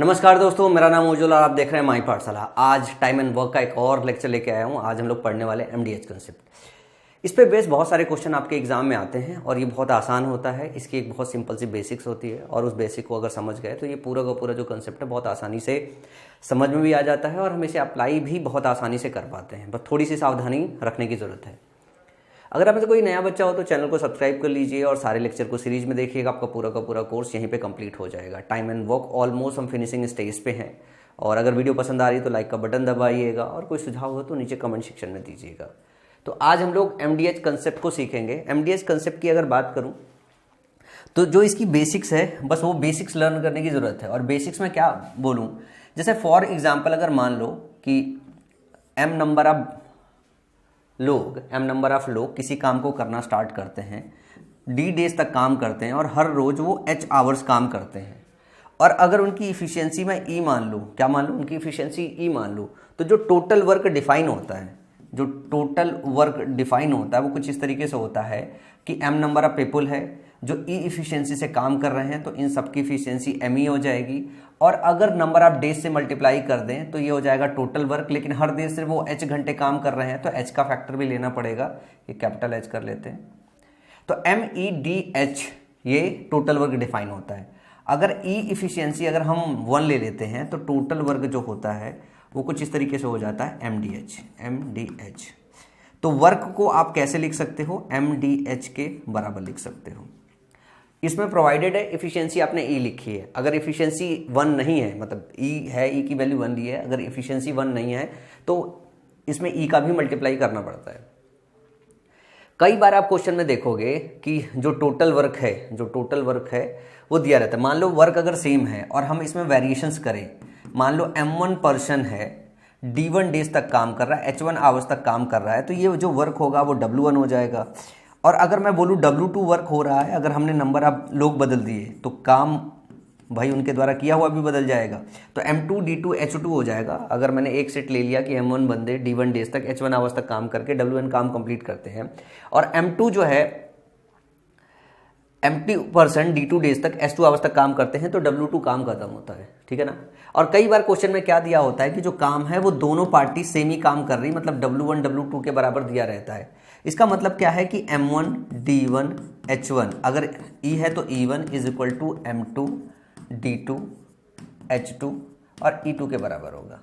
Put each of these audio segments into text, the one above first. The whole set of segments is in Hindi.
नमस्कार दोस्तों, मेरा नाम उज्ज्वल और आप देख रहे हैं माई पाठशाला। आज टाइम एंड वर्क का एक और लेक्चर लेके आया हूँ। आज हम लोग पढ़ने वाले एमडीएच कंसेप्ट। इस पे बेस बहुत सारे क्वेश्चन आपके एग्जाम में आते हैं और ये बहुत आसान होता है। इसकी एक बहुत सिंपल सी बेसिक्स होती है और उस बेसिक को अगर समझ गए तो ये पूरा का पूरा जो कंसेप्ट है बहुत आसानी से समझ में भी आ जाता है और हम इसे अप्लाई भी बहुत आसानी से कर पाते हैं। बस थोड़ी सी सावधानी रखने की ज़रूरत है। अगर आप में से कोई नया बच्चा हो तो चैनल को सब्सक्राइब कर लीजिए और सारे लेक्चर को सीरीज में देखिएगा। आपका पूरा का पूरा कोर्स यहीं पे कंप्लीट हो जाएगा। टाइम एंड वर्क ऑलमोस्ट हम फिनिशिंग स्टेज पे हैं और अगर वीडियो पसंद आ रही है तो लाइक का बटन दबाइएगा और कोई सुझाव हो तो नीचे कमेंट सेक्शन में दीजिएगा। तो आज हम लोग एमडीएच कंसेप्ट को सीखेंगे। एमडीएच कंसेप्ट की अगर बात करूँ तो जो इसकी बेसिक्स है, बस वो बेसिक्स लर्न करने की ज़रूरत है। और बेसिक्स में क्या बोलूँ, जैसे फॉर एग्जाम्पल अगर मान लो कि एम नंबर ऑफ लोग किसी काम को करना स्टार्ट करते हैं, डी डेज तक काम करते हैं और हर रोज वो एच आवर्स काम करते हैं। और अगर उनकी इफिशियंसी में ई मान लूँ, क्या मान लूँ, उनकी इफिशियंसी ई मान लूँ, तो जो टोटल वर्क डिफाइन होता है, वो कुछ इस तरीके से होता है कि एम नंबर ऑफ पीपल है जो ई इफिशियंसी से काम कर रहे हैं तो इन सबकी इफिशियंसी एम ई हो जाएगी। और अगर नंबर ऑफ डेज से मल्टीप्लाई कर दें तो ये हो जाएगा टोटल वर्क। लेकिन हर देश से वो एच घंटे काम कर रहे हैं तो एच का फैक्टर भी लेना पड़ेगा। ये कैपिटल एच कर लेते हैं। तो एम ई डी एच ये टोटल वर्क डिफाइन होता है। अगर ई इफिशियंसी अगर हम 1 ले लेते हैं तो टोटल वर्क जो होता है वो कुछ इस तरीके से हो जाता है एम डी एच। तो वर्क को आप कैसे लिख सकते हो, एम डी एच के बराबर लिख सकते हो। इसमें प्रोवाइडेड है इफिशियंसी आपने ई लिखी है। अगर इफिशियंसी 1 नहीं है, मतलब ई है, ई की वैल्यू 1 दी है, अगर इफिशियंसी 1 नहीं है तो इसमें ई का भी मल्टीप्लाई करना पड़ता है। कई बार आप क्वेश्चन में देखोगे कि जो टोटल वर्क है वो दिया रहता है। मान लो वर्क अगर सेम है और हम इसमें वेरिएशंस करें, मान लो M1 पर्सन है, D1 डेज तक काम कर रहा है, H1 आवर्स तक काम कर रहा है, तो ये जो वर्क होगा वो W1 हो जाएगा। और अगर मैं बोलूँ W2 वर्क हो रहा है, अगर हमने नंबर ऑफ लोग बदल दिए तो काम भाई उनके द्वारा किया हुआ भी बदल जाएगा, तो M2 D2 H2 हो जाएगा। अगर मैंने एक सेट ले लिया कि M1 बंदे D1 डेज तक H1 आवर्स तक काम करके W1 काम कंप्लीट करते हैं और M2 जो है M2% D2 डेज तक S2 आवर्स तक काम करते हैं तो W2 काम खत्म होता है, ठीक है ना। और कई बार क्वेश्चन में क्या दिया होता है कि जो काम है वो दोनों पार्टी सेम ही काम कर रही, मतलब W1 W2 के बराबर दिया रहता है। इसका मतलब क्या है कि M1 D1 H1, अगर E है तो E1 is equal to M2 D2 H2 और E2 के बराबर होगा।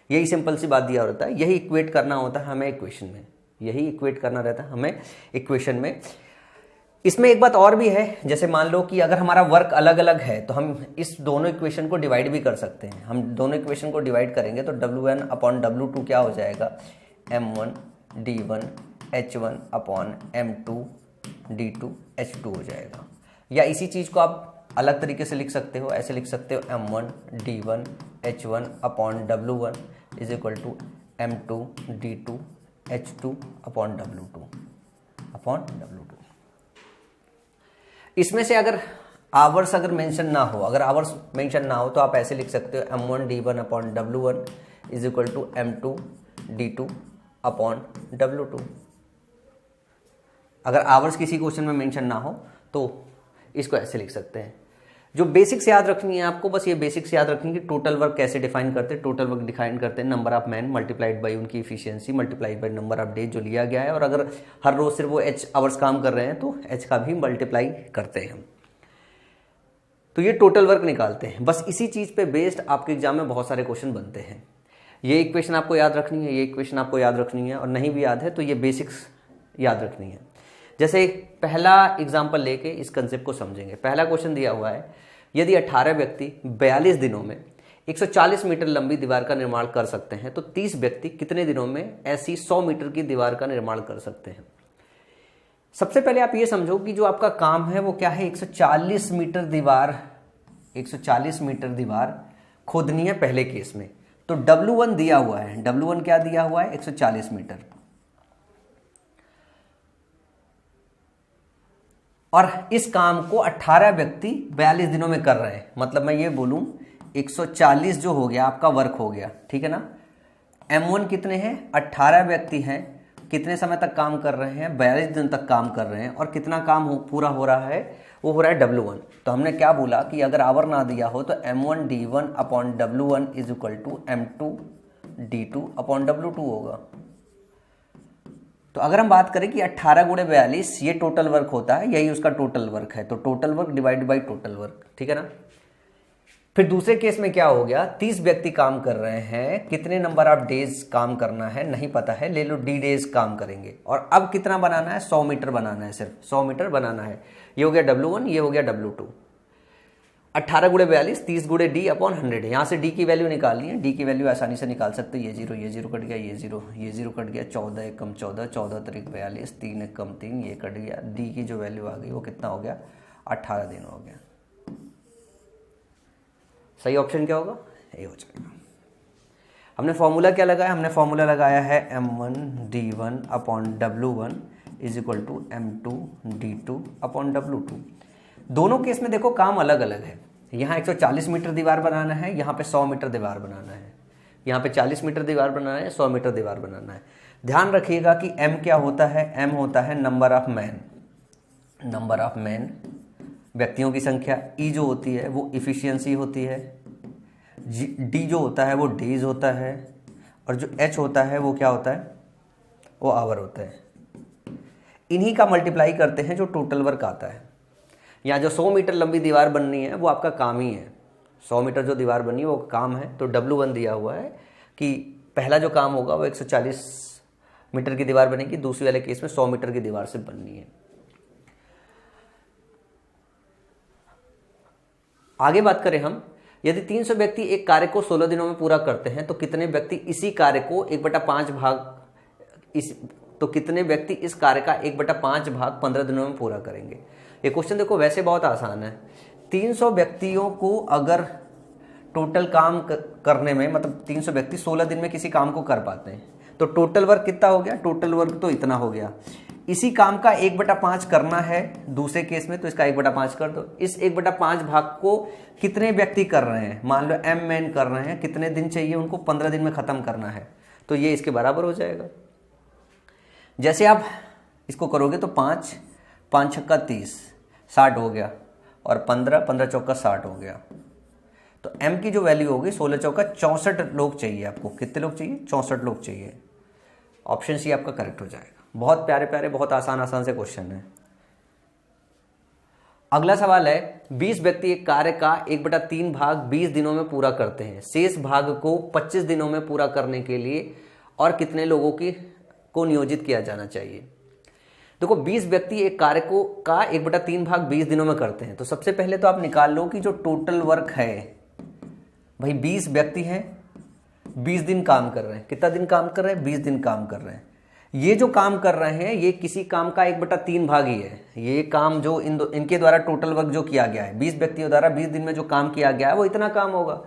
यही सिंपल सी बात दिया होता है, यही इक्वेट करना होता है हमें इक्वेशन में, यही इक्वेट करना रहता है हमें इक्वेशन में। इसमें एक बात और भी है, जैसे मान लो कि अगर हमारा वर्क अलग अलग है तो हम इस दोनों इक्वेशन को डिवाइड भी कर सकते हैं। हम दोनों इक्वेशन को डिवाइड करेंगे तो W1 अपॉन W2 क्या हो जाएगा, M1 D1 H1 upon M2 D2 H2 हो जाएगा। या इसी चीज़ को आप अलग तरीके से लिख सकते हो, ऐसे लिख सकते हो M1 D1 H1 upon W1 is equal to M2 D2 H2 upon W2। इसमें से अगर आवर्स मेंशन ना हो तो आप ऐसे लिख सकते हो M1 D1 upon W1 is equal to M2 D2 upon W2। अगर आवर्स किसी क्वेश्चन में मेंशन ना हो तो इसको ऐसे लिख सकते हैं। जो बेसिक्स याद रखनी है आपको, बस ये बेसिक्स याद रखनी है कि टोटल वर्क कैसे डिफाइन करते हैं। टोटल वर्क डिफाइन करते हैं number of man multiplied by उनकी efficiency multiplied by number of days जो लिया गया है। और अगर हर रोज सिर्फ वो एच आवर्स काम कर रहे हैं तो एच का भी मल्टीप्लाई करते हैं हम, तो ये टोटल वर्क निकालते हैं। बस इसी चीज़ पे बेस्ड आपके एग्जाम में बहुत सारे क्वेश्चन बनते हैं। ये इक्वेशन आपको याद रखनी है, ये इक्वेशन आपको याद रखनी है, और नहीं भी याद है तो ये बेसिक्स याद रखनी है। जैसे पहला एग्जाम्पल लेके इस कंसेप्ट को समझेंगे। पहला क्वेश्चन दिया हुआ है, यदि 18 व्यक्ति 42 दिनों में 140 मीटर लंबी दीवार का निर्माण कर सकते हैं तो 30 व्यक्ति कितने दिनों में ऐसी 100 मीटर की दीवार का निर्माण कर सकते हैं। सबसे पहले आप ये समझो कि जो आपका काम है वो क्या है, 140 मीटर दीवार खोदनी है पहले केस में। तो W1 दिया हुआ है, W1 क्या दिया हुआ है, 140 मीटर। और इस काम को 18 व्यक्ति 42 दिनों में कर रहे हैं। मतलब मैं ये बोलूं 140 जो हो गया आपका वर्क हो गया, ठीक है ना। M1 कितने हैं, 18 व्यक्ति हैं कितने समय तक काम कर रहे हैं, 42 दिन तक काम कर रहे हैं, और कितना काम पूरा हो रहा है, वो हो रहा है W1। तो हमने क्या बोला कि अगर आवर ना दिया हो तो M1 D1 upon W1 is equal to M2 D2 upon W2 होगा। तो अगर हम बात करें कि 18 गुणे 42 ये टोटल वर्क होता है, यही उसका टोटल वर्क है, तो total work divide by total work, ठीक है ना। फिर दूसरे केस में क्या हो गया, 30 व्यक्ति काम कर रहे हैं, कितने नंबर ऑफ डेज काम करना है नहीं पता है, ले लो D डेज काम करेंगे, और अब कितना बनाना है, 100 मीटर बनाना है, सिर्फ 100 मीटर बनाना है। ये हो गया W1, ये हो गया W2। 18 गुणे 42, 30 गुणे D अपॉन 100, यहाँ से D की वैल्यू निकालनी है। D की वैल्यू आसानी से निकाल सकते हैं, ये जीरो कट गया, ये जीरो कट गया, 14 एक कम 14, 14 तरीक 42, 3 एक कम 3, ये कट गया। D की जो वैल्यू आ गई वो कितना हो गया, 18 दिन हो गया। सही ऑप्शन क्या होगा, ये हो जाएगा। हमने फॉर्मूला क्या लगाया, हमने फॉर्मूला लगाया है M1 D1 upon W1 is equal to M2 D2 upon W2। दोनों केस में देखो काम अलग अलग है। यहाँ 140 मीटर दीवार बनाना है, यहाँ पे 100 मीटर दीवार बनाना है, यहाँ पे 40 मीटर दीवार बनाना है, 100 मीटर दीवार बनाना है। ध्यान रखिएगा कि M क्या होता है, M होता है नंबर ऑफ मैन, व्यक्तियों की संख्या। E जो होती है वो इफिशियंसी होती है, D जो होता है वो डेज होता है, और जो H होता है वो क्या होता है, वो आवर होता है। इन्हीं का मल्टीप्लाई करते हैं जो टोटल वर्क आता है। यहाँ जो 100 मीटर लंबी दीवार बननी है वो आपका काम ही है, 100 मीटर जो दीवार बनी है वो काम है। तो W1 दिया हुआ है कि पहला जो काम होगा वो 140 मीटर की दीवार बनेगी, दूसरी वाले केस में 100 मीटर की दीवार से बननी है। आगे बात करें हम, यदि 300 व्यक्ति एक कार्य को 16 दिनों में पूरा करते हैं तो कितने व्यक्ति इसी कार्य को 1/5 भाग कितने व्यक्ति इस कार्य का 1/5 भाग 15 दिनों में पूरा करेंगे। ये क्वेश्चन देखो वैसे बहुत आसान है। 300 व्यक्तियों को अगर टोटल काम करने में, मतलब 300 व्यक्ति 16 दिन में किसी काम को कर पाते हैं, तो टोटल वर्क कितना हो गया, टोटल वर्क तो इतना हो गया। इसी काम का 1/5 करना है दूसरे केस में, तो इसका 1/5 कर दो। इस 1/5 भाग को कितने व्यक्ति कर रहे हैं, मान लो M मैन कर रहे हैं, कितने दिन चाहिए उनको, 15 दिन में खत्म करना है, तो ये इसके बराबर हो जाएगा। जैसे आप इसको करोगे तो 5 5 छक्का 30, 60 हो गया, और 15 15 चौका 60 हो गया। तो M की जो वैल्यू होगी 16 चौका 64 लोग चाहिए आपको। कितने लोग चाहिए, 64 लोग चाहिए। ऑप्शन सी आपका करेक्ट हो जाएगा। बहुत प्यारे प्यारे, बहुत आसान से क्वेश्चन है। अगला सवाल है, 20 व्यक्ति एक कार्य का 1/3 भाग 20 दिनों में पूरा करते हैं, शेष भाग को 25 दिनों में पूरा करने के लिए और कितने लोगों को नियोजित किया जाना चाहिए। देखो 20 व्यक्ति एक कार्य को का 1/3 भाग 20 दिनों में करते हैं, तो सबसे पहले तो आप निकाल लो कि जो टोटल वर्क है, भाई 20 व्यक्ति हैं, 20 दिन काम कर रहे हैं। कितना दिन काम कर रहे हैं, 20 दिन काम कर रहे हैं। ये जो काम कर रहे हैं ये किसी काम का 1/3 भाग ही है। ये काम जो इनके द्वारा टोटल वर्क जो किया गया है, 20 व्यक्तियों द्वारा 20 दिन में जो काम किया गया है वो इतना काम होगा।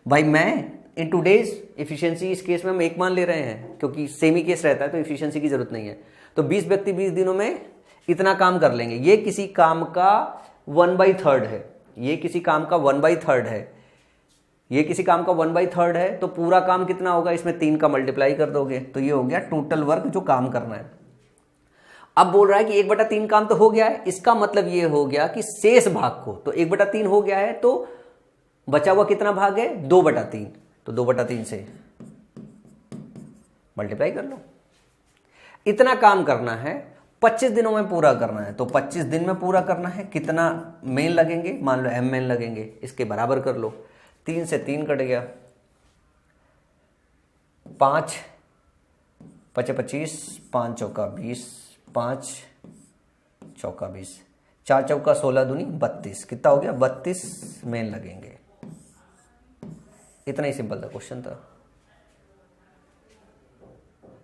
भाई मैं इन टूडेज इफिशियंसी, इस केस में हम 1 मान ले रहे हैं क्योंकि सेमी केस रहता है तो इफिशियंसी की जरूरत नहीं है। तो 20 व्यक्ति 20 दिनों में इतना काम कर लेंगे। ये किसी काम का 1/3 है, ये किसी काम का 1/3 है, ये किसी काम का 1/3 है। तो पूरा काम कितना होगा, इसमें 3 का मल्टीप्लाई कर दोगे तो ये हो गया टोटल वर्क जो काम करना है। अब बोल रहा है कि 1/3 काम तो हो गया है, इसका मतलब ये हो गया कि शेष भाग को, तो 1/3 हो गया है तो बचा हुआ कितना भाग है, 2/3। तो 2/3 से मल्टीप्लाई कर लो। इतना काम करना है, 25 दिनों में पूरा करना है, तो 25 दिन में पूरा करना है। कितना मेन लगेंगे, मान लो M मेन लगेंगे, इसके बराबर कर लो। 3 से 3 कट गया, 5 5 25, 5 चौका 20, 5 चौका 20, 4 चौका 16 दूनी 32। कितना हो गया, 32 मेन लगेंगे। इतना ही सिंपल था क्वेश्चन था।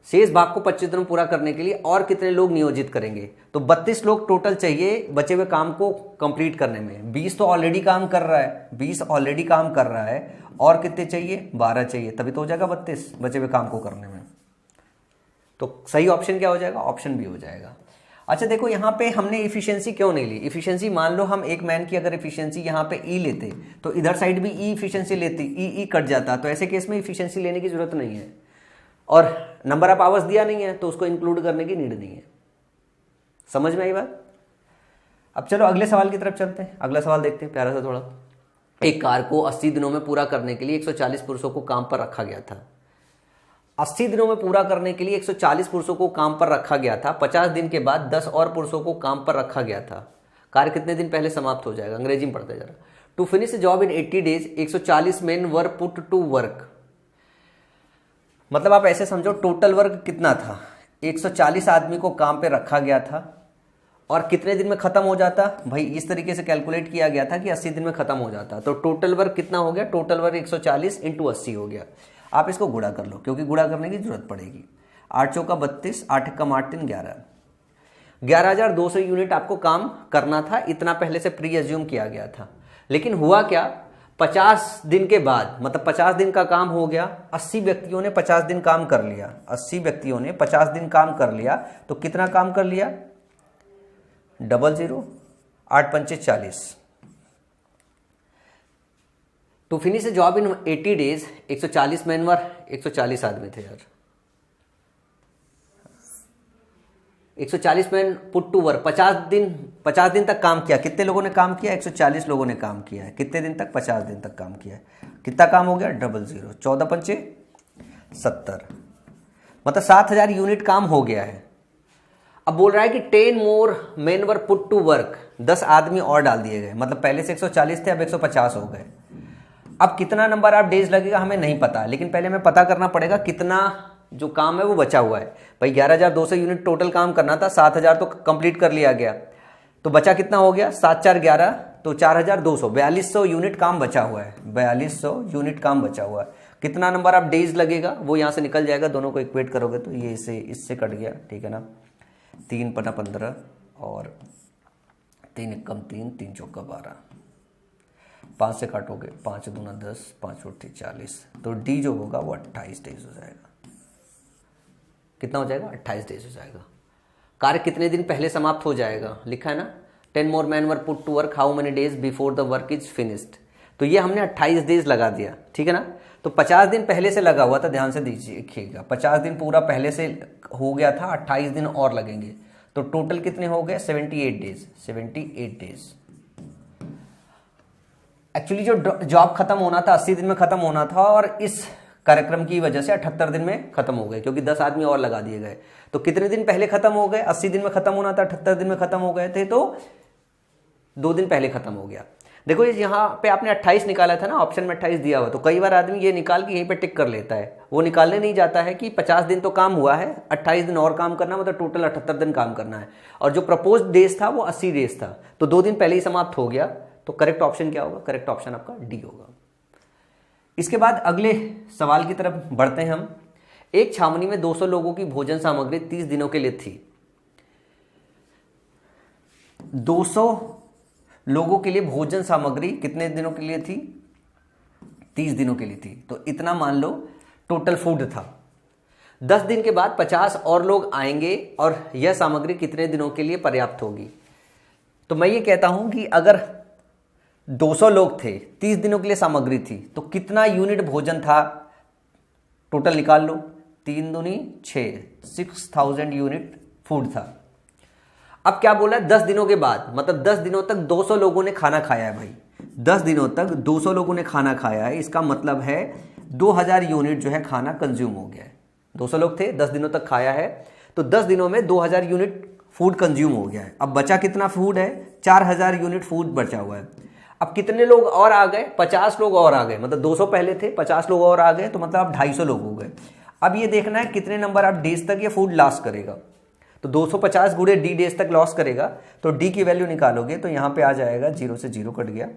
शेष भाग को 25 दिन पूरा करने के लिए और कितने लोग नियोजित करेंगे, तो 32 लोग टोटल चाहिए बचे हुए काम को कंप्लीट करने में। 20 तो ऑलरेडी काम कर रहा है, 20 ऑलरेडी काम कर रहा है, और कितने चाहिए, 12 चाहिए, तभी तो हो जाएगा 32 बचे हुए काम को करने में। तो सही ऑप्शन क्या हो जाएगा, ऑप्शन बी हो जाएगा। अच्छा देखो यहाँ पे हमने इफिशियंसी क्यों नहीं ली। इफिशियंसी मान लो हम एक मैन की अगर इफिशियंसी यहाँ पे ई लेते तो इधर साइड भी ई इफिशियंसी लेती, ई कट जाता, तो ऐसे केस में इफिशियंसी लेने की जरूरत नहीं है। और नंबर ऑफ आवर्स दिया नहीं है तो उसको इंक्लूड करने की नीड नहीं है। समझ में आई बात? अब चलो अगले सवाल की तरफ चलते हैं। अगला सवाल देखते हैं, प्यारा सा थोड़ा। एक कार को 80 दिनों में पूरा करने के लिए 140 पुरुषों को काम पर रखा गया था। 80 दिनों में पूरा करने के लिए 140 पुरुषों को काम पर रखा गया था। 50 दिन के बाद 10 और पुरुषों को काम पर रखा गया था। कार्य कितने दिन पहले समाप्त हो जाएगा? अंग्रेजी में पढ़ते जरा। To finish job in 80 days 140 men were put to work. मतलब आप ऐसे समझो, टोटल वर्क कितना था? 140 आदमी को काम पे रखा गया था और कितने दिन में खत्म हो जाता? भाई इस तरीके से कैलकुलेट किया गया था कि 80 दिन में खत्म हो जाता। तो टोटल वर्क कितना हो गया? टोटल वर्क 140 इंटू 80 हो गया। आप इसको गुणा कर लो क्योंकि गुणा करने की जरूरत पड़ेगी। 8 चौका 32, 8 कम 8 3 11, 11,200 यूनिट आपको काम करना था। इतना पहले से प्री एज्यूम किया गया था। लेकिन हुआ क्या? 50 दिन के बाद, मतलब 50 दिन का काम हो गया। 80 व्यक्तियों ने 50 दिन काम कर लिया। 80 व्यक्तियों ने 50 दिन काम कर लिया तो कितना काम कर लिया? 00, 8 पंचे 40। To finish job in 80 days 140 man were, 140 आदमी थे यार। 140 मैन पुट टू वर्क। 50 दिन तक काम किया। कितने लोगों ने काम किया? 140 लोगों ने काम किया है। कितने दिन तक? 50 दिन तक काम किया है। कितना काम हो गया? 00, 14 पंचे 70, मतलब 7000 यूनिट काम हो गया है। अब बोल रहा है कि 10 more men were put to work, 10 आदमी और डाल दिए गए। मतलब पहले से 140 थे, अब 150 हो गए। अब कितना नंबर ऑफ डेज लगेगा हमें नहीं पता, लेकिन पहले हमें पता करना पड़ेगा कितना जो काम है वो बचा हुआ है। भाई 11,200 यूनिट टोटल काम करना था, 7,000 तो कंप्लीट कर लिया गया, तो बचा कितना हो गया? 7 4 11, तो 4,200, 4,200 यूनिट काम बचा हुआ है। 4,200 यूनिट काम बचा हुआ है। कितना नंबर ऑफ डेज लगेगा वो यहाँ से निकल जाएगा। दोनों को इक्वेट करोगे तो ये इससे कट गया, ठीक है ना। 3 पना 15 और 3 एकम 3, 3 चौका 12, 5 से काटोगे 5 दूना 10, 5 उठी 40, तो डी जो होगा वो 28 डेज हो जाएगा। कितना हो जाएगा? 28 डेज हो जाएगा। कार्य कितने दिन पहले समाप्त हो जाएगा? लिखा है ना, 10 more man were put to work how many days before the work is finished. तो ये हमने 28 डेज लगा दिया, ठीक है ना। तो 50 दिन पहले से लगा हुआ था, ध्यान से देखिएगा। 50 दिन पूरा पहले से हो गया था, 28 दिन और लगेंगे, तो टोटल कितने हो गए? 78 डेज। 78 डेज। एक्चुअली जो जॉब खत्म होना था 80 दिन में खत्म होना था, और इस कार्यक्रम की वजह से 78 दिन में खत्म हो गए, क्योंकि 10 आदमी और लगा दिए गए। तो कितने दिन पहले खत्म हो गए? 80 दिन में खत्म होना था, 78 दिन में खत्म हो गए थे, तो 2 दिन पहले खत्म हो गया। देखो ये यहाँ पे आपने 28 निकाला था ना, ऑप्शन में 28 दिया हुआ, तो कई बार आदमी ये निकाल के यहीं पे टिक कर लेता है। वो निकालने नहीं जाता है कि 50 दिन तो काम हुआ है, 28 दिन और काम करना, मतलब टोटल 78 दिन काम करना है। और जो प्रपोज डेज था वो 80 डेज था, तो 2 दिन पहले ही समाप्त हो गया। तो करेक्ट ऑप्शन क्या होगा? करेक्ट ऑप्शन आपका डी होगा। इसके बाद अगले सवाल की तरफ बढ़ते हैं हम। एक छावनी में 200 लोगों की भोजन सामग्री 30 दिनों के लिए थी। 200 लोगों के लिए भोजन सामग्री कितने दिनों के लिए थी? 30 दिनों के लिए थी। तो इतना मान लो टोटल फूड था। 10 दिन के बाद 50 और लोग आएंगे और यह सामग्री कितने दिनों के लिए पर्याप्त होगी? तो मैं ये कहता हूं कि अगर 200 लोग थे, 30 दिनों के लिए सामग्री थी, तो कितना यूनिट भोजन था? टोटल निकाल लो। 3 दूनी 6, 6000 यूनिट फूड था। अब क्या बोला? 10 दिनों के बाद, मतलब 10 दिनों तक 200 लोगों ने खाना खाया है। भाई 10 दिनों तक 200 लोगों ने खाना खाया है, इसका मतलब है 2000 यूनिट जो है खाना कंज्यूम हो गया है। 200 लोग थे, 10 दिनों तक खाया है, तो 10 दिनों में 2000 यूनिट फूड कंज्यूम हो गया है। अब बचा कितना फूड है? 4000 यूनिट फूड बचा हुआ है। अब कितने लोग और आ गए? 50 लोग और आ गए, मतलब 200 पहले थे, 50 लोग और आ गए, तो मतलब अब 250 लोग हो गए। अब ये देखना है कितने नंबर ऑफ डेज तक ये फूड लॉस करेगा। तो 250 गुणे डी डेज तक लॉस करेगा, तो डी की वैल्यू निकालोगे तो यहां पे आ जाएगा 0 से 0 कट गया,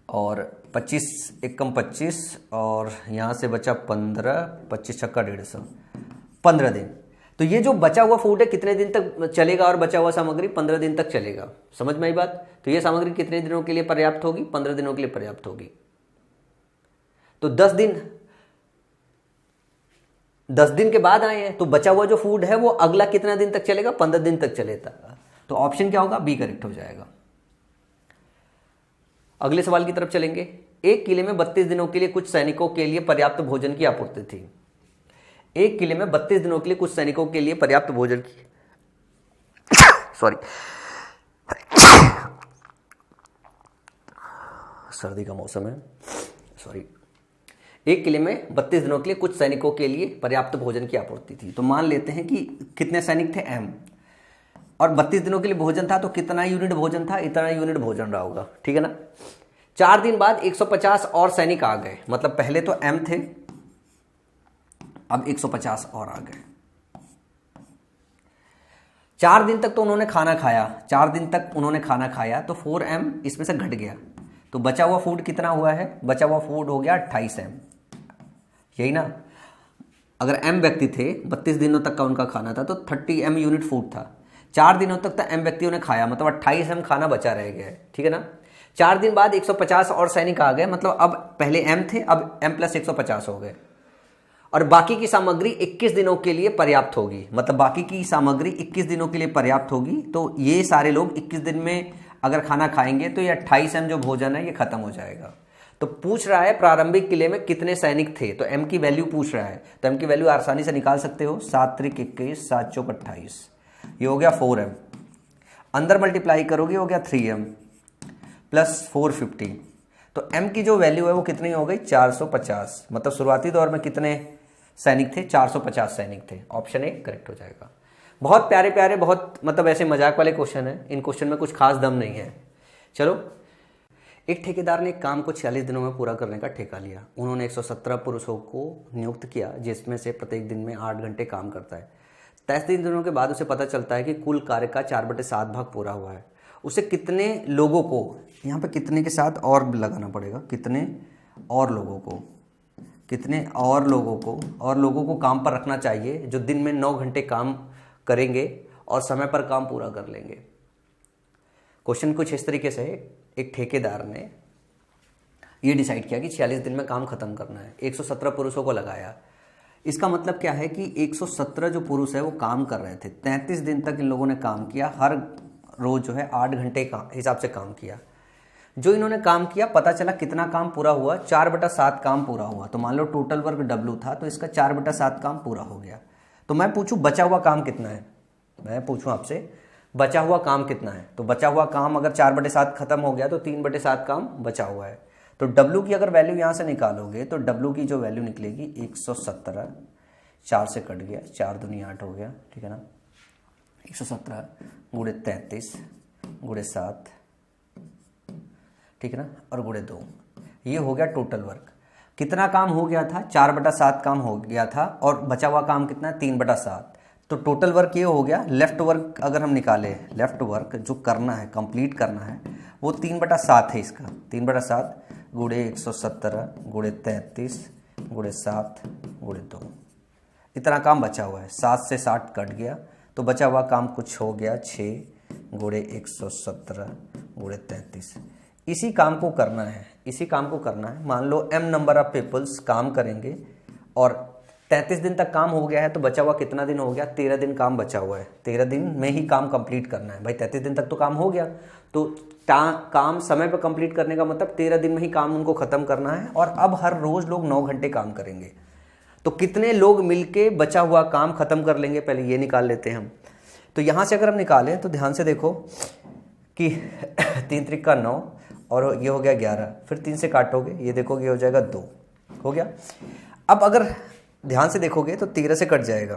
और 25 एकम 25, और यहां से बचा 15, 25 छक्का 150, 15 दिन। तो ये जो बचा हुआ फूड है कितने दिन तक चलेगा? और बचा हुआ सामग्री 15 दिन तक चलेगा। समझ में आई बात? तो ये सामग्री कितने दिनों के लिए पर्याप्त होगी? 15 दिनों के लिए पर्याप्त होगी। तो 10 दिन के बाद आए हैं, तो बचा हुआ जो फूड है वो अगला कितना दिन तक चलेगा? 15 दिन तक चलेगा। तो ऑप्शन क्या होगा? बी करेक्ट हो जाएगा। अगले सवाल की तरफ चलेंगे। एक किले में 32 दिनों के लिए कुछ सैनिकों के लिए पर्याप्त भोजन की आपूर्ति थी। एक किले में 32 दिनों के लिए कुछ सैनिकों के लिए पर्याप्त भोजन की सॉरी सर्दी का मौसम है, सॉरी। एक किले में 32 दिनों के लिए कुछ सैनिकों के लिए पर्याप्त भोजन की आपूर्ति थी। तो मान लेते हैं कि कितने सैनिक थे, m, और 32 दिनों के लिए भोजन था, तो कितना यूनिट भोजन था, इतना यूनिट भोजन रहा होगा, ठीक है ना। 4 दिन बाद 150 और सैनिक आ गए, मतलब पहले तो m थे, अब 150 और आ गए। 4 दिन तक तो उन्होंने खाना खाया, 4 दिन तक उन्होंने खाना खाया, तो 4m इसमें से घट गया, तो बचा हुआ फूड कितना हुआ है, बचा हुआ फूड हो गया 28m, यही ना। अगर m व्यक्ति थे, 32 दिनों तक का उनका खाना था, तो 30m यूनिट फूड था। 4 दिनों तक तो m व्यक्तियों ने खाया, मतलब 28m खाना बचा रह गया है, ठीक है ना। 4 दिन बाद 150 और सैनिक आ गए, मतलब अब पहले m थे, अब m + 150 हो गए, और बाकी की सामग्री 21 दिनों के लिए पर्याप्त होगी, मतलब बाकी की सामग्री 21 दिनों के लिए पर्याप्त होगी। तो ये सारे लोग 21 दिन में अगर खाना खाएंगे तो ये 28m जो भोजन है ये खत्म हो जाएगा। तो पूछ रहा है प्रारंभिक किले में कितने सैनिक थे, तो m की वैल्यू पूछ रहा है, तो m की वैल्यू आसानी से निकाल सकते हो, 7 × 21 7 × 28, ये हो गया 4m, अंदर मल्टीप्लाई करोगे हो गया 3m + 450, तो m की जो वैल्यू है वो कितनी हो गई, 450। मतलब शुरुआती दौर में कितने सैनिक थे, 450 सैनिक थे। ऑप्शन ए करेक्ट हो जाएगा। बहुत प्यारे प्यारे, बहुत मतलब ऐसे मजाक वाले क्वेश्चन है, इन क्वेश्चन में कुछ खास दम नहीं है। चलो, एक ठेकेदार ने एक काम को 46 दिनों में पूरा करने का ठेका लिया। उन्होंने 117 पुरुषों को नियुक्त किया, जिसमें से प्रत्येक दिन में 8 घंटे काम करता है। 33 दिनों के बाद उसे पता चलता है कि कुल कार्य का 4/7 भाग पूरा हुआ है। उसे कितने लोगों को, यहाँ पे कितने के साथ और लगाना पड़ेगा, कितने और लोगों को, कितने और लोगों को काम पर रखना चाहिए जो दिन में 9 घंटे काम करेंगे और समय पर काम पूरा कर लेंगे। क्वेश्चन कुछ इस तरीके से, एक ठेकेदार ने ये डिसाइड किया कि 46 दिन में काम खत्म करना है, 117 पुरुषों को लगाया। इसका मतलब क्या है कि 117 जो पुरुष है वो काम कर रहे थे, 33 दिन तक इन लोगों ने काम किया, हर रोज जो है 8 घंटे का हिसाब से काम किया। जो इन्होंने काम किया, पता चला कितना काम पूरा हुआ, 4/7 काम पूरा हुआ। तो मान लो टोटल वर्क W था, तो इसका 4/7 काम पूरा हो गया। तो मैं पूछूं बचा हुआ काम कितना है, मैं पूछूं आपसे बचा हुआ काम कितना है, तो बचा हुआ काम अगर 4/7 खत्म हो गया तो 3/7 काम बचा हुआ है। तो W की अगर वैल्यू यहाँ से निकालोगे तो W की जो वैल्यू निकलेगी 117, 4 से कट गया, 4 दूनी 8 हो गया, ठीक है ना। 117 × 33 × 7, ठीक है ना, और × 2, ये हो गया टोटल वर्क। कितना काम हो गया था, 4/7 काम हो गया था, और बचा हुआ काम कितना, 3/7। तो टोटल वर्क ये हो गया। लेफ्ट वर्क अगर हम निकाले, लेफ्ट वर्क जो करना है, कंप्लीट करना है, वो 3/7 है इसका, 3/7 × 117 × 33 × 7 × 2, इतना काम बचा हुआ है। 7 से 60 कट गया, तो बचा हुआ काम कुछ हो गया 6 × 117 × 33। इसी काम को करना है, इसी काम को करना है। मान लो m नंबर ऑफ पीपल्स काम करेंगे और 33 दिन तक काम हो गया है, तो बचा हुआ कितना दिन हो गया, 13 दिन काम बचा हुआ है। 13 दिन में ही काम कंप्लीट करना है भाई, 33 दिन तक तो काम हो गया, तो काम समय पर कंप्लीट करने का मतलब 13 दिन में ही काम उनको खत्म करना है। और अब हर रोज लोग 9 घंटे काम करेंगे, तो कितने लोग मिलके बचा हुआ काम खत्म कर लेंगे, पहले ये निकाल लेते हैं हम। तो यहाँ से अगर हम निकालें तो ध्यान से देखो कि 3 × 9 और ये हो गया 11, फिर 3 से काटोगे, ये देखोगे ये हो जाएगा 2, हो गया। अब अगर ध्यान से देखोगे तो 13 से कट जाएगा,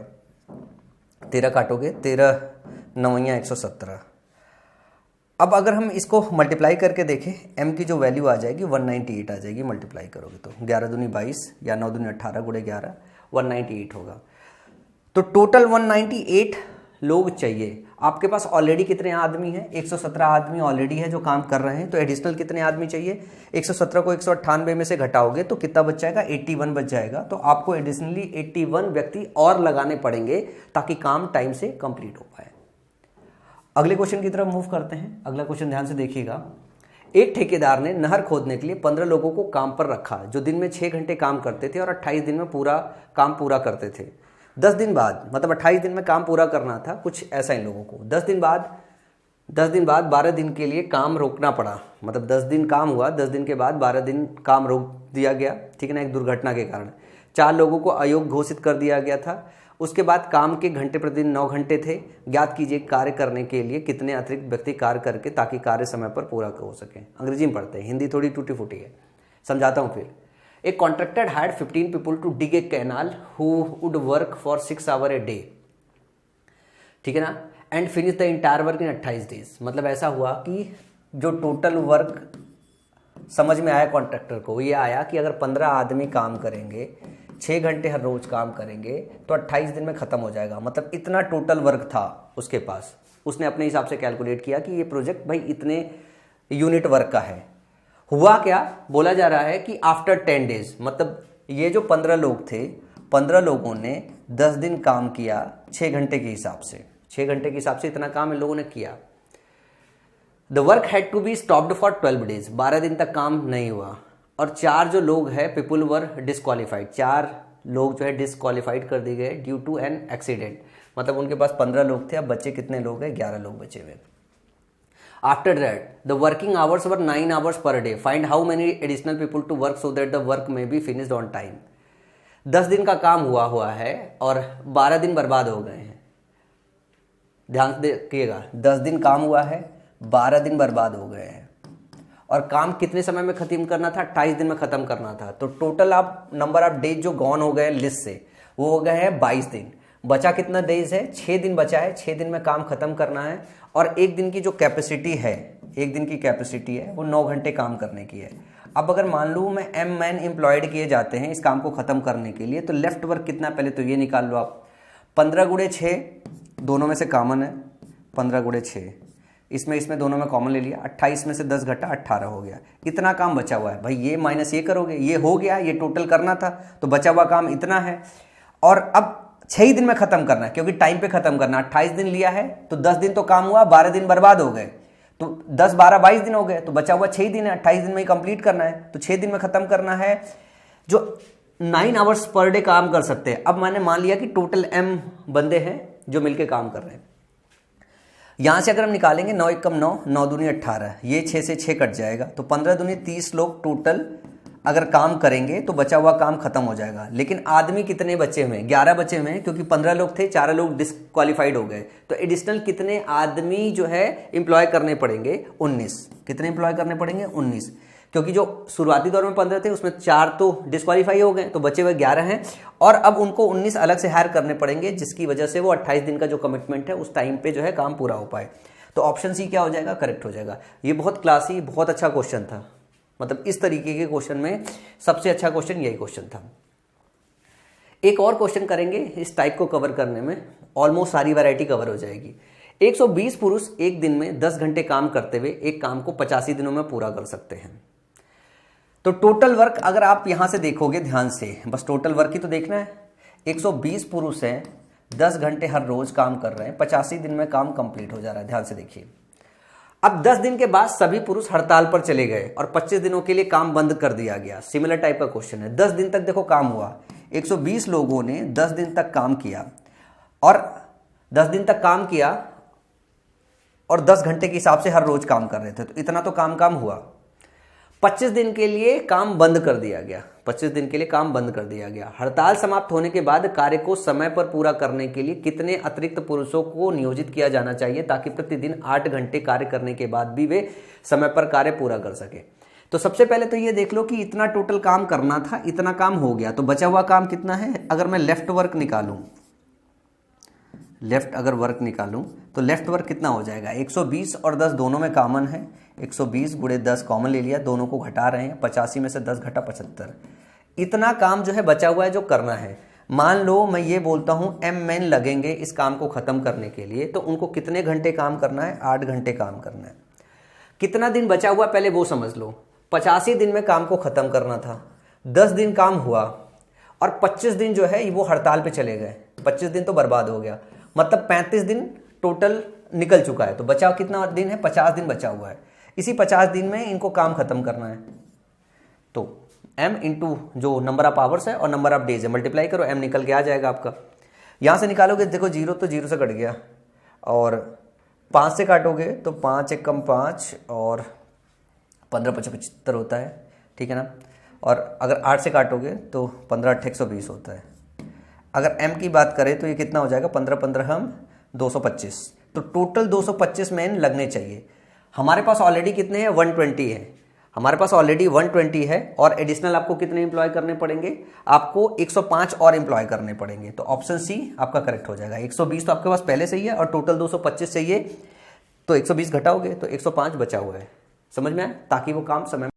13 काटोगे, 13 9 117। अब अगर हम इसको मल्टीप्लाई करके देखें, m की जो वैल्यू आ जाएगी 198 आ जाएगी, मल्टीप्लाई करोगे तो 11 दूनी 22 या 9 दूनी 18 × 11 198 होगा। तो टोटल 198 लोग चाहिए। आपके पास ऑलरेडी कितने आदमी हैं, 117 आदमी ऑलरेडी है जो काम कर रहे हैं, तो एडिशनल कितने आदमी चाहिए, 117 को 198 में से घटाओगे तो कितना बच जाएगा, 81 बच जाएगा। तो आपको एडिशनली 81 व्यक्ति और लगाने पड़ेंगे ताकि काम टाइम से कंप्लीट हो पाए। अगले क्वेश्चन की तरफ मूव करते हैं। अगला क्वेश्चन ध्यान से देखिएगा। एक ठेकेदार ने नहर खोदने के लिए 15 लोगों को काम पर रखा, जो दिन में 6 घंटे काम करते थे और 28 दिन में काम पूरा करते थे। 10 दिन बाद, मतलब 28 दिन में काम पूरा करना था, कुछ ऐसा इन लोगों को। 10 दिन बाद 12 दिन के लिए काम रोकना पड़ा, मतलब 10 दिन काम हुआ, 10 दिन के बाद 12 दिन काम रोक दिया गया, ठीक है ना, एक दुर्घटना के कारण। 4 लोगों को अयोग्य घोषित कर दिया गया था। उसके बाद काम के घंटे प्रतिदिन 9 घंटे थे। ज्ञात कीजिए कार्य करने के लिए कितने अतिरिक्त व्यक्ति कार्य करके ताकि कार्य समय पर पूरा हो सके। अंग्रेजी में पढ़ते हैं, हिंदी थोड़ी टूटी फूटी है, समझाता हूँ फिर। A contractor hired 15 people to dig a canal who would work for 6 hour a day, ठीक है ना, and finish the entire work in 28 days. मतलब ऐसा हुआ कि जो टोटल वर्क समझ में आया कॉन्ट्रैक्टर को, ये आया कि अगर 15 आदमी काम करेंगे, 6 घंटे हर रोज काम करेंगे तो 28 दिन में खत्म हो जाएगा। मतलब इतना टोटल वर्क था उसके पास। उसने अपने हिसाब से कैलकुलेट किया कि ये प्रोजेक्ट भाई इतने यूनिट वर्क का है। हुआ क्या, बोला जा रहा है कि आफ्टर 10 डेज, मतलब ये जो 15 लोग थे, 15 लोगों ने 10 दिन काम किया 6 घंटे के हिसाब से। 6 घंटे के हिसाब से इतना काम इन लोगों ने किया। The work had to be stopped for 12 days, 12 दिन तक काम नहीं हुआ। और 4 जो लोग हैं पीपुल वर डिस्क्वालीफाइड, 4 लोग जो है डिस्क्वालीफाइड कर दिए गए ड्यू टू एन एक्सीडेंट। मतलब उनके पास 15 लोग थे, अब बच्चे कितने लोग हैं, 11 लोग बचे हुए। After that the working hours were 9 hours per day, find how many additional people to work so that the work may be finished on time. 10 दिन का काम हुआ है और 12 दिन बर्बाद हो गए हैं। ध्यान देखिएगा, 10 दिन काम हुआ है, 12 दिन बर्बाद हो गए हैं। और काम कितने समय में खत्म करना था, 28 दिन में खत्म करना था। तो टोटल आप नंबर ऑफ डेज जो गॉन हो गए लिस्ट से, वो हो गए हैं 22 दिन। बचा कितना डेज है, 6 दिन बचा है। 6 दिन में काम खत्म करना है। और एक दिन की जो कैपेसिटी है, एक दिन की कैपेसिटी है वो 9 घंटे काम करने की है। अब अगर मान लूँ मैं M मैन एम्प्लॉयड किए जाते हैं इस काम को खत्म करने के लिए, तो लेफ्ट वर्क कितना, पहले तो ये निकाल लो आप। 15 गुणे 6 दोनों में से कॉमन है, 15 गुणे 6 इसमें दोनों में कॉमन ले लिया। 28 में से 10 घटा 18 हो गया। इतना काम बचा हुआ है भाई, ये माइनस ये करोगे, ये हो गया, ये टोटल करना था तो बचा हुआ काम इतना है। और अब 6 ही दिन में खत्म करना है क्योंकि टाइम पे खत्म करना। 28 दिन लिया है तो 10 दिन तो काम हुआ, 12 दिन बर्बाद हो गए, तो 10 12 22 दिन हो गए, तो बचा हुआ 6 दिन है। 28 दिन में ही कंप्लीट करना है, तो 6 दिन में खत्म करना है। जो 9 आवर्स पर डे काम कर सकते हैं। अब मैंने मान लिया कि टोटल M बंदे हैं जो मिलके काम कर रहे हैं। यहां से अगर हम निकालेंगे 9 एकम 9, 9 दूनी 18, ये 6 से 6 कट जाएगा, तो 15 दूनी 30 लोग टोटल अगर काम करेंगे तो बचा हुआ काम खत्म हो जाएगा। लेकिन आदमी कितने बचे हुए हैं, 11 बचे हुए हैं, क्योंकि 15 लोग थे, 4 लोग डिस्क्वालीफाइड हो गए। तो एडिशनल कितने आदमी जो है इंप्लॉय करने पड़ेंगे, 19। कितने इंप्लॉय करने पड़ेंगे, 19, क्योंकि जो शुरुआती दौर में 15 थे उसमें 4 तो डिस्क्वालीफाई हो गए, तो बचे हुए 11 हैं। और अब उनको 19 अलग से हायर करने पड़ेंगे, जिसकी वजह से वो 28 दिन का जो कमिटमेंट है उस टाइम पे जो है काम पूरा हो पाए। तो ऑप्शन सी क्या हो जाएगा, करेक्ट हो जाएगा। ये बहुत क्लासी, बहुत अच्छा क्वेश्चन था। मतलब इस तरीके के क्वेश्चन में सबसे अच्छा क्वेश्चन यही क्वेश्चन था। एक और क्वेश्चन करेंगे इस टाइप को कवर करने में, ऑलमोस्ट सारी वैरायटी कवर हो जाएगी। 120 पुरुष एक दिन में 10 घंटे काम करते हुए एक काम को 85 दिनों में पूरा कर सकते हैं। तो टोटल वर्क अगर आप यहां से देखोगे ध्यान से, बस टोटल वर्क ही तो देखना है। 120 पुरुष हैं, 10 घंटे हर रोज काम कर रहे हैं, 85 दिन में काम कंप्लीट हो जा रहा है। ध्यान से देखिए। अब 10 दिन के बाद सभी पुरुष हड़ताल पर चले गए और 25 दिनों के लिए काम बंद कर दिया गया। सिमिलर टाइप का क्वेश्चन है। 10 दिन तक देखो काम हुआ, 120 लोगों ने 10 दिन तक काम किया और 10 दिन तक काम किया और 10 घंटे के हिसाब से हर रोज काम कर रहे थे, तो इतना तो काम हुआ। 25 दिन के लिए काम बंद कर दिया गया। 25 दिन के लिए काम बंद कर दिया गया। हड़ताल समाप्त होने के बाद कार्य को समय पर पूरा करने के लिए कितने अतिरिक्त पुरुषों को नियोजित किया जाना चाहिए ताकि प्रतिदिन 8 घंटे कार्य करने के बाद भी वे समय पर कार्य पूरा कर सके। तो सबसे पहले तो ये देख लो कि इतना टोटल काम करना था, इतना काम हो गया, तो बचा हुआ काम कितना है। अगर मैं लेफ्ट वर्क निकालूं, लेफ्ट अगर वर्क निकालूं तो लेफ्ट वर्क कितना हो जाएगा, 120 और 10 दोनों में कॉमन है। 120 गुणे 10 कॉमन ले लिया, दोनों को घटा रहे हैं। 85 में से 10 घटा 75। इतना काम जो है बचा हुआ है जो करना है। मान लो मैं ये बोलता हूं M मैन लगेंगे इस काम को खत्म करने के लिए, तो उनको कितने घंटे काम करना है, 8 घंटे काम करना है। कितना दिन बचा हुआ पहले वो समझ लो। 85 दिन में काम को खत्म करना था, 10 दिन काम हुआ और 25 दिन जो है वो हड़ताल पे चले गए। 25 दिन तो बर्बाद हो गया, मतलब 35 दिन टोटल निकल चुका है। तो बचा कितना दिन है, 50 दिन बचा हुआ है। इसी 50 दिन में इनको काम खत्म करना है। तो M इंटू जो नंबर ऑफ आवर्स है और नंबर ऑफ डेज है, मल्टीप्लाई करो, M निकल के आ जाएगा आपका। यहां से निकालोगे देखो 0 तो 0 से कट गया और 5 से काटोगे तो 5 एकम 5 और 15 × 75 होता है, ठीक है ना। और अगर 8 से काटोगे तो 15 8 120 होता है। अगर m की बात करें तो ये कितना हो जाएगा, 15 15 हम 225, तो टोटल 225 मैन लगने चाहिए। हमारे पास ऑलरेडी कितने हैं, 120 है, हमारे पास ऑलरेडी 120 है और एडिशनल आपको कितने एम्प्लॉय करने पड़ेंगे, आपको 105 और एम्प्लॉय करने पड़ेंगे। तो ऑप्शन सी आपका करेक्ट हो जाएगा। 120 तो आपके पास पहले से ही है और टोटल 225 चाहिए, तो 120 घटाओगे तो 105 बचा हुआ है। समझ में आया, ताकि वो काम समय